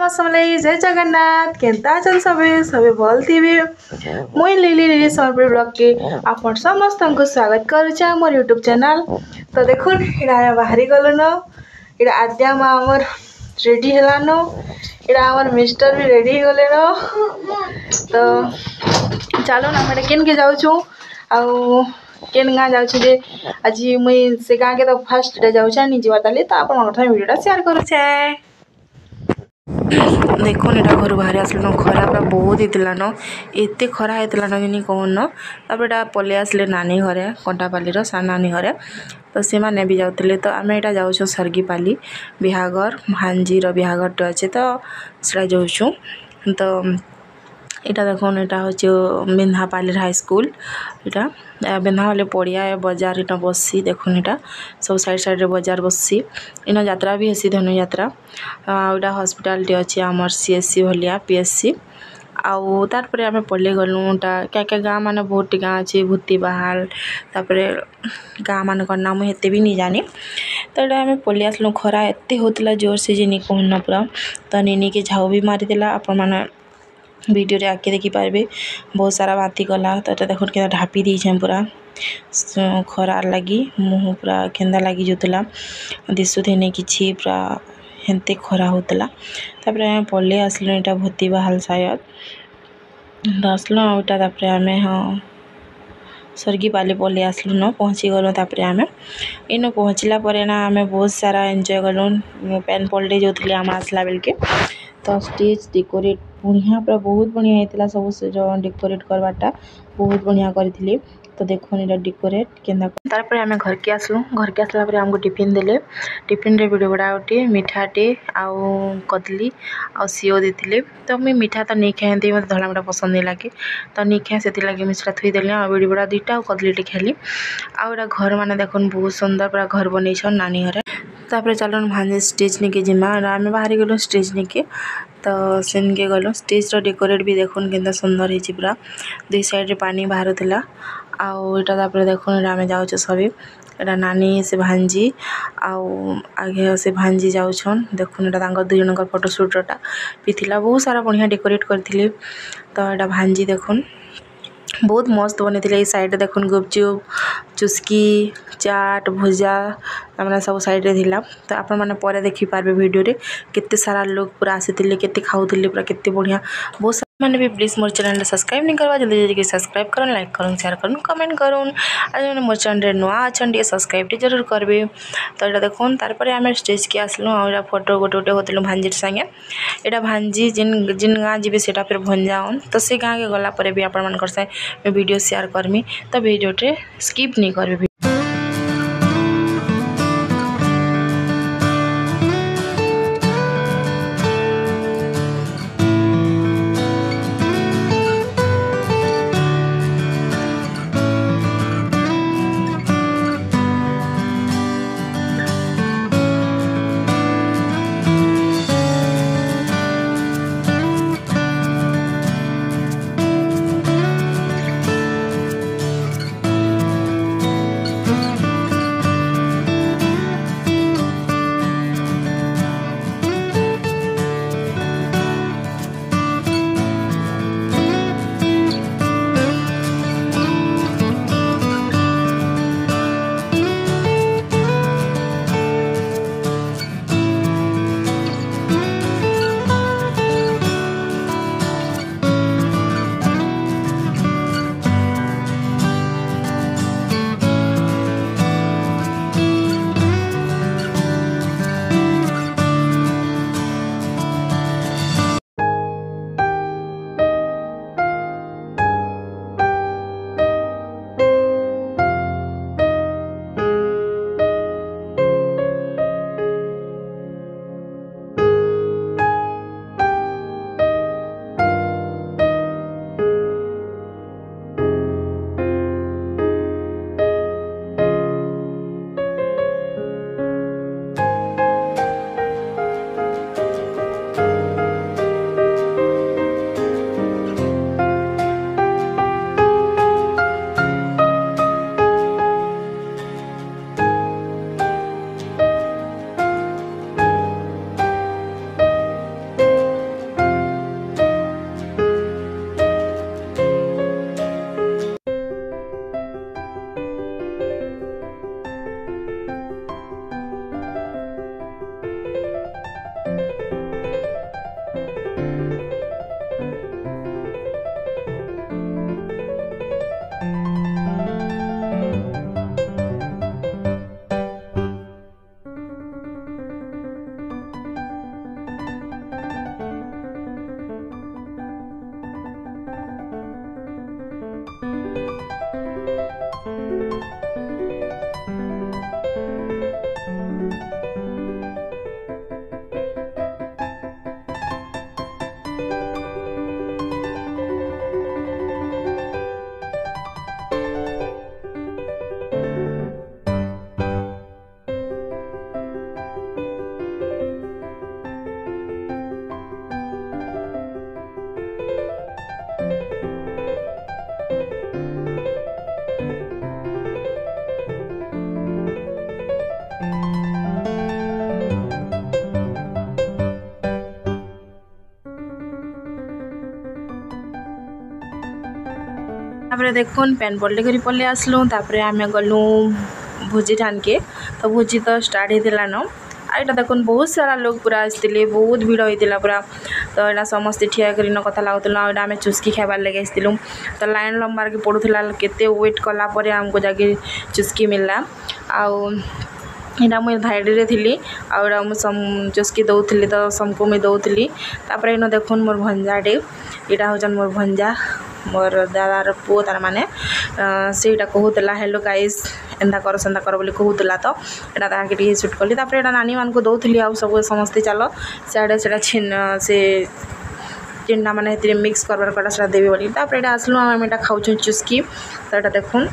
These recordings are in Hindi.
समलाई जय जगन्नाथ केन्ता अछन सबै सबै भल थिबे मुई लिली लिली समर्पण ब्लॉग के आपण समस्त को स्वागत करूचा मोर यूट्यूब चैनल। तो देखुन इडा बाहरी गलो न इडा आद्या मा हमर रेडी हेला न इडा हमर मिस्टर भी रेडी गले न। तो चलो ना हम केन के जाऊ छु आ केन गाँ जाऊ जे आज मुई से गाँ के तो फर्स्ट डे जाऊ नि जीवा ताली तो आपण मन वीडियो शेयर करू छे। देखो इटा घर बाहर आसल खरा पूरा बहुत होता न एत खरा होता न जिन कहन तापर पलि आसले नानी घरे कंटापाली सा नानी घरे तो से मैंने भी जाते तो आम यहाँ जाऊँ सरगीपाली बिहागर भांजीर बिहागरटे अच्छे तो सीटा जाऊँ। तो इटा देखो इटा हूँ बिंधापाली हाईस्कूल इटा बिंधापाली पड़िया बजार इटा बसी देखो इटा सब साइड साइड बजार बसी इन यात्रा भी हेसी धनु यात्रा आउटा हॉस्पिटल टे अच्छे आमर सीएससी भलिया पीएससी आउ तार पर आम पल्ले गलु क्या क्या गाँ मान बहुत गाँ अच्छे भूती बाहाल तापर गाँ मान नाम हेते भी नहीं जानी। तो ये आम पल्ले आसलु खरा एत होता जोर से जे नहीं कहना पूरा तो नीनी के झाऊ भी मारीदेला आपण मैंने वीडियो रे आके देखी पारे बहुत सारा बाती गला। तो ये देख के ढापी दीछे पूरा खरार लगी मुँह पूरा केंदा लगी जोला दिशुथे नहीं कि पूरा हेन्ते खरा होता। तापर आम पल्ले आसलु इटा भूती बाहाल शायद आसलु आउटा तापर आम हाँ सरगीपाली पल्ले आसलु न पहुँची गलु। तापर आम इन पहुँचला पर ना आम बहुत सारा एंजॉय गलु पेन पल्ले जो थे आम आसला बेल के तो स्टेज डेकोरेट बढ़िया पूरा बहुत बढ़िया होता सब जो डेकोरेट करवाटा बहुत बढ़िया करी। तो देखो इटा डेकोरेट केन्दा तार आम घर के आसलु घर के आसला आमको टिफिन देले टिफिन रे वीडियो बड़ा गोटे मिठाटे आउ कदली आ सीओ देते तो मुझे मिठा तो नहीं खाए मत धला मिठा पसंद नहीं लगे तो नहीं खाए से लगे मिश्रा थी देली आ वीडियो बड़ा दुईटा आ कदलीटे खाली आउटा घर मैंने देख बहुत सुंदर पूरा घर बन नानी घर। तापर चलो भांजे स्टेज निके जिमा आम बाहरी गलु स्टेज निके तो सेनके गलु स्टेज रो डेकोरेट भी देखुन केन्ता सुंदर है पूरा दुई साइड पानी बाहर थिला आउ इटा तापर देखुन आम जाऊँ सभी एटा नानी से भांजी आउ आगे से भांजी जाऊन देखुन एटा दुई जन फोटोशूटा भी थिला बहुत सारा बढ़िया डेकोरेट करथिले। तो एटा भांजी देखुन बहुत मस्त बनी थी साइड देखुन गुपचुप चुस्की चाट भुजा मैंने सब साइड रे थिला। तो आपण मैंने पर देखी पारे वीडियो रे केते सारा लोग पूरा आसी केते खाऊले पूरा केते बढ़िया बहुत मैंने भी प्लीज मोर चैनल सब्सक्राइब नहीं करवा जल्दी जल्दी सब्सक्राइब कर लाइक कर शेयर कर कमेंट करूँ आज मैंने मोर चैनल नुआ अच्छा सब्सक्राइब जरूर करेंगे। तो ये देखुन तार आम स्टेज के आसलु आ फोटो गोटे गोटे होते भांजी संगे यहाँ भांजी जिन जिन गाँ जी से फिर भंजाऊन तो से गाँ के गला भी आपण मान संगे वीडियो शेयर करमी तो वीडियो स्किप नहीं करें। तापर देखुन पेन पल्ले कर पल्ले आसलु तापर आम गलु भोजी ठान के तो भोजी तो स्टार्ट होता न आईटा देखुन बहुत सारा लोग पूरा आसते बहुत भिड़ होता पूरा तो यहाँ समस्ते ठिया कर कथा लगुला आम चुस्की खाबार लगे आसलु तो लाइन लंबार के पड़ूला केते वेट कलापर आमको जाके चुस्की मिलला आउ यहाँ मुझे धाड़ी थी आउटा मुझे चुस्की दौली तो सबको मुझे दौली तापर इन देखुन मोर भंजाटे यहाँ हूँ मोर भंजा मोर दादार पुओ तार माने सेटा कहूला हेलो गाइस एंता कर बोली कहूला तो यहाँ ताकि सुट कली तापर यहाँ नानी मान को दौली आ सब समस्ते चलो सियाड़े से छीन से चिंटा मैंने मिक्स करवार कटा से देवी बोली तापर यहाँ आसलु आम यहाँ खाऊँ चुस्की तो यहाँ देखुन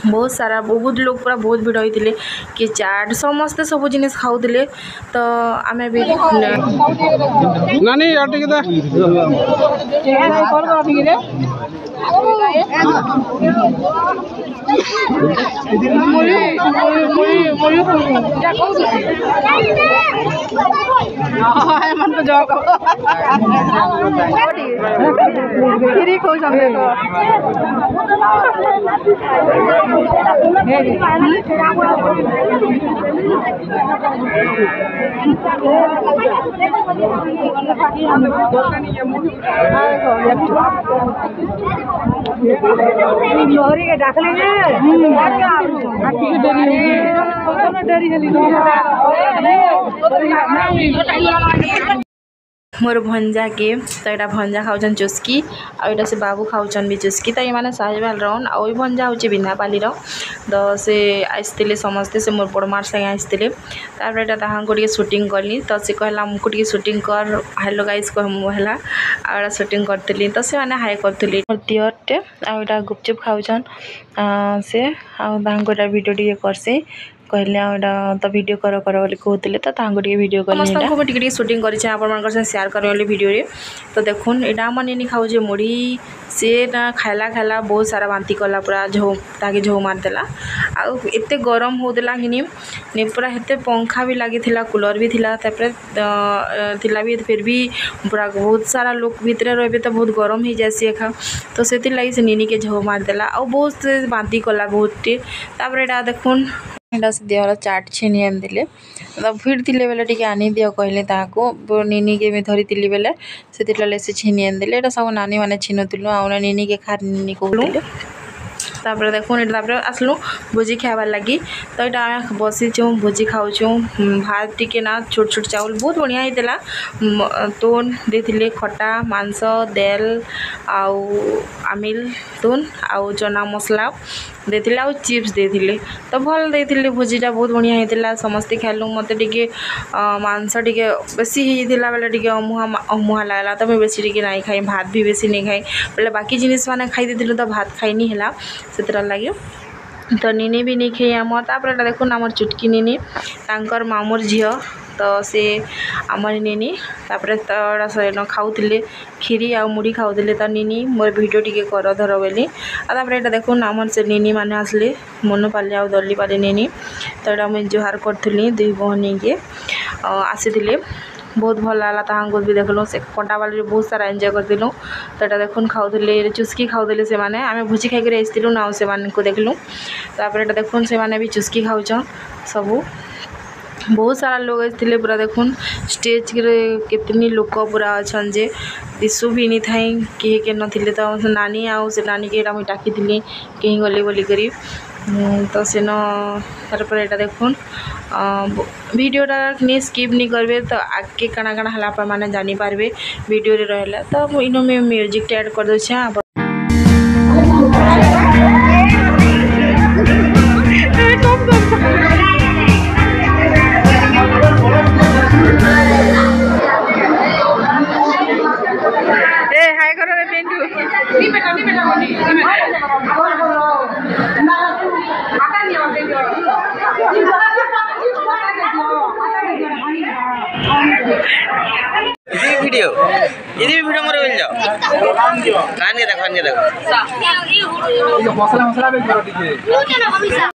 बहुत सारा बहुत लोग पूरा बहुत भिड़ होते कि चाट समस्ते सब जिन खाऊले तो आम भी लोहरी के डाकले मोर भंजा के तो यहाँ भंजा खाऊन चुस्की आईटा से बाबू खाऊन भी चुस्की तो ये साहिबाल रन आ भंजा हूँ बिनापाली तो से आसते समस्ते से मोर बड़मार संगे आसते तापर यहाँ टे सुटिंग कली तो सी कहला मुझको टे सुटिंग कर हेलो गाइस कहला आ सुटिंग करी तो से मैंने हाई करी दियरटे आईटा गुपचुप खाऊन से आगे भिडियो टे करसे कहले तो वीडियो कर बोली कहते तो वीडियो कर शूटिंग कर शेयर कर वीडियो रे तो देखुन यहाँ आम नहीं खाऊे मुढ़ी सी ना खाला खाला बहुत सारा बांती कला पूरा झो ताकि झो मारदेला आत गरम होता कि पूरा हेते पंखा भी लगी कूलर भी थिला भी फिर भी पूरा बहुत सारा लोग भितर रही तो बहुत गरम हो जासी एखा तो से लगी से नीनी के झो मारदेला आ बहुत बांती कला बहुत टे यहाँ देखुन एटा से देहर चाट छीनी आम देले तो फिर थिले बेले टिके आनी दियो कहले ताको नीनी के भी धरी थिली बेले से से छीनी आम देले एटा सब नानी माने छीनुतिलु आउना नीनी के खार नीनी कहले तापर देखुन तापर आसलु भोजी खाबार लगी तो यहाँ बसीचु भोजी खाऊँ भात टिके ना छोट छोट चाउल बहुत बढ़िया होता तोन देथिले खटा मांस देल आउ आमिल तोन आउ चना मसला देथिले आउ चिप्स देथिले तो भल देथिले भोजीटा बहुत बढ़िया होता समस्ते खाइलु मत टिके मांस टिके बेसी होता बेले टिके अमुहा लगला तो मैं बेसी टिके नहीं खाई भात भी बेसी नहीं खाई बोले बाकी जिनिस मैंने खाई देथिलु तो भात खाइनी है से लगे तो नीनी भी नहीं खाई आम तापर देखुन आमर चुटकी नीनी तांकर मामूर झील तो से आमर नीनी तापर तो खाऊले खीरी आ मुढ़ी खाऊले तो नीनी मोर वीडियो टिके कर धर बोली तापर यहाँ देखुन आमर से नीनी मैंने आसले मनोपाली आ दली पाली नीनी तो यहाँ मुझे जुहार करी दुई बहनी के आसी बहुत भल लगा ताको भी देखल से कंटा बाली बहुत सारा एंजॉय करलु तो यहाँ देखुन खाऊले चुस्की खाऊले से मैंने आम भोजी खाई आसलु ना से देखलु तापर यहाँ देखुन से मैंने भी चुस्की खाऊन सबू बहुत सारा लोग आते पूरा देखुन स्टेज कितनी लोक पूरा अच्छा जे दिशु भी नहीं थाई किए के नथिले तो नानी आउ से नानी के मुझे डाकी थी कहीं गली बोलिक तो सेन तार यहाँ देखुन वीडियोटा नहीं स्किप नहीं करेंगे तो आगे काना काना हला मैंने जानीपारे वीडियो रे रहला तो इन मैं म्यूजिक ऐड कर दे वीडियो ये वीडियो मोर बोल जाओ कान के देखो ये मसला मसला बे करो टिके